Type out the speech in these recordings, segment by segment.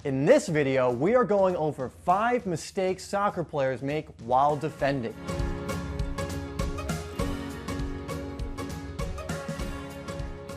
In this video, we are going over 5 mistakes soccer players make while defending.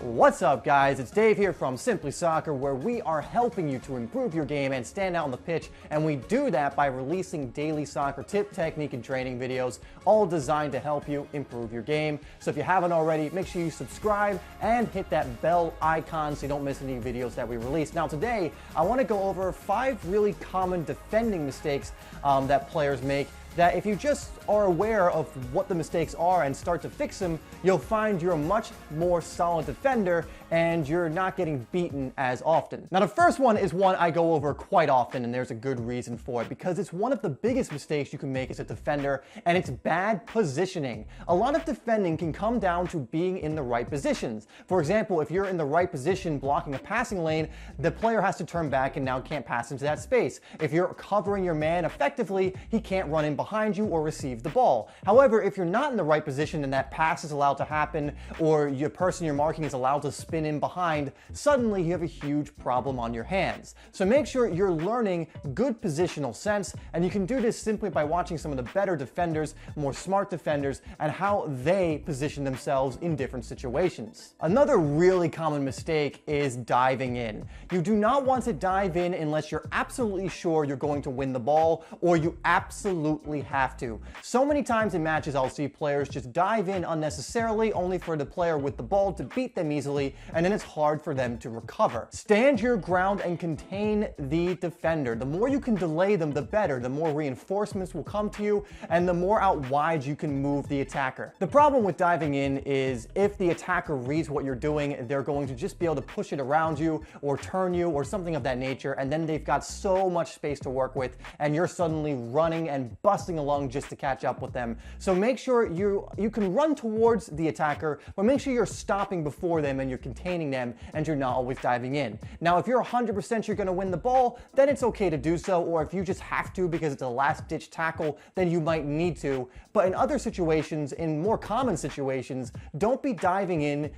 What's up, guys? It's Dave here from SimplySoccer, where we are helping you to improve your game and stand out on the pitch, and we do that by releasing daily soccer tip, technique, and training videos, all designed to help you improve your game. So if you haven't already, make sure you subscribe and hit that bell icon so you don't miss any videos that we release. Now today, I want to go over 5 really common defending mistakes that players make, that if you just are aware of what the mistakes are and start to fix them, you'll find you're a much more solid defender and you're not getting beaten as often. Now the first one is one I go over quite often, and there's a good reason for it, because it's one of the biggest mistakes you can make as a defender, and it's bad positioning. A lot of defending can come down to being in the right positions. For example, if you're in the right position blocking a passing lane, the player has to turn back and now can't pass into that space. If you're covering your man effectively, he can't run in behind you or receive the ball. However, if you're not in the right position and that pass is allowed to happen, or your person you're marking is allowed to spin in behind, suddenly you have a huge problem on your hands. So make sure you're learning good positional sense, and you can do this simply by watching some of the better defenders, more smart defenders, and how they position themselves in different situations. Another really common mistake is diving in. You do not want to dive in unless you're absolutely sure you're going to win the ball, or you absolutely have to. So many times in matches I'll see players just dive in unnecessarily, only for the player with the ball to beat them easily, and then it's hard for them to recover. Stand your ground and contain the defender. The more you can delay them, the better. The more reinforcements will come to you, and the more out wide you can move the attacker. The problem with diving in is if the attacker reads what you're doing, they're going to just be able to push it around you or turn you or something of that nature, and then they've got so much space to work with, and you're suddenly running and busting along just to catch up with them. So make sure you can run towards the attacker, but make sure you're stopping before them and you're containing them, and you're not always diving in. Now, if you're 100% you're going to win the ball, then it's okay to do so, or if you just have to because it's a last-ditch tackle, then you might need to. But in other situations, in more common situations, don't be diving in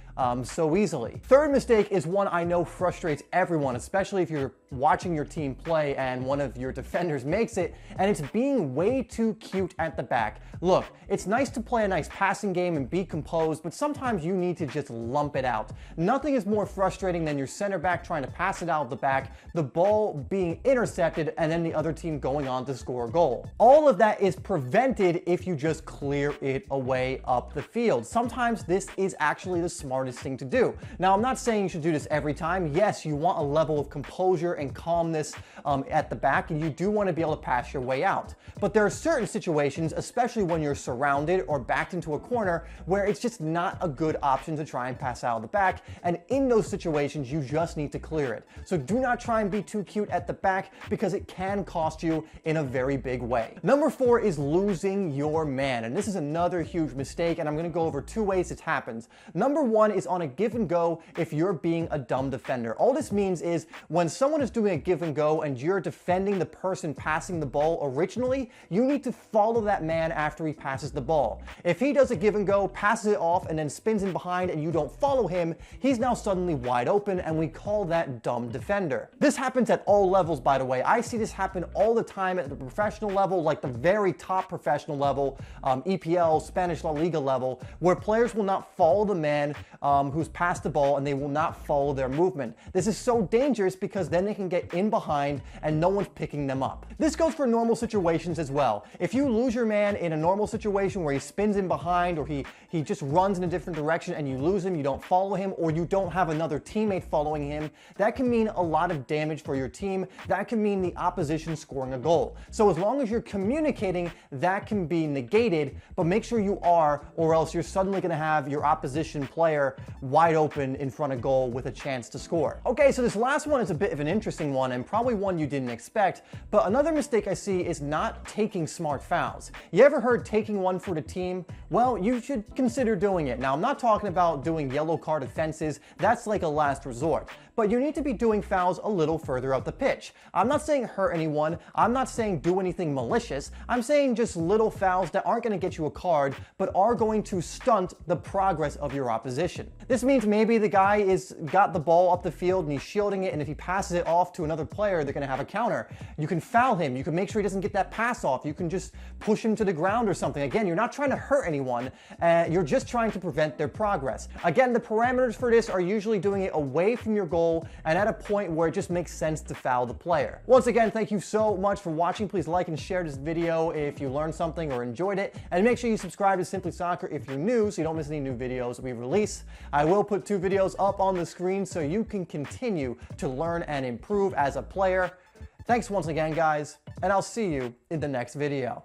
so easily. Third mistake is one I know frustrates everyone, especially if you're watching your team play and one of your defenders makes it, and it's being way too cute at the back. Look, it's nice to play a nice passing game and be composed, but sometimes you need to just lump it out. Nothing is more frustrating than your center back trying to pass it out of the back, the ball being intercepted, and then the other team going on to score a goal. All of that is prevented if you just clear it away up the field. Sometimes this is actually the smartest thing to do. Now, I'm not saying you should do this every time. Yes, you want a level of composure and calmness at the back, and you do want to be able to pass your way out. But there are certain situations, especially when you're surrounded or backed into a corner, where it's just not a good option to try and pass out of the back, and in those situations you just need to clear it. So do not try and be too cute at the back, because it can cost you in a very big way. Number 4 is losing your man, and this is another huge mistake, and I'm going to go over 2 ways it happens. Number 1 is on a give and go if you're being a dumb defender. All this means is when someone is doing a give and go and you're defending the person passing the ball originally, you need to follow that man after he passes the ball. If he does a give and go, passes it off, and then spins in behind and you don't follow him, he's now suddenly wide open, and we call that dumb defender. This happens at all levels, by the way. I see this happen all the time at the professional level, like the very top professional level, EPL, Spanish La Liga level, where players will not follow the man who's passed the ball, and they will not follow their movement. This is so dangerous because then they can get in behind and no one's picking them up. This goes for normal situations as well. If you lose your man in a normal situation where he spins in behind, or he just runs in a different direction and you lose him, you don't follow him, or you don't have another teammate following him, that can mean a lot of damage for your team. That can mean the opposition scoring a goal. So as long as you're communicating, that can be negated, but make sure you are, or else you're suddenly going to have your opposition player wide open in front of goal with a chance to score. Okay, so this last one is a bit of an interesting one, and probably one you didn't expect, but another mistake I see is not taking smart fouls. You ever heard taking one for the team? Well, you should consider doing it. Now, I'm not talking about doing yellow card offenses. That's like a last resort. but you need to be doing fouls a little further up the pitch. I'm not saying hurt anyone, I'm not saying do anything malicious, I'm saying just little fouls that aren't going to get you a card, but are going to stunt the progress of your opposition. This means maybe the guy is got the ball up the field and he's shielding it, and if he passes it off to another player, they're going to have a counter. You can foul him, you can make sure he doesn't get that pass off, you can just push him to the ground or something. Again, you're not trying to hurt anyone, you're just trying to prevent their progress. Again, the parameters for this are usually doing it away from your goal and at a point where it just makes sense to foul the player. Once again, thank you so much for watching. Please like and share this video if you learned something or enjoyed it, and make sure you subscribe to Simply Soccer if you're new so you don't miss any new videos we release. I will put 2 videos up on the screen so you can continue to learn and improve as a player. Thanks once again, guys, and I'll see you in the next video.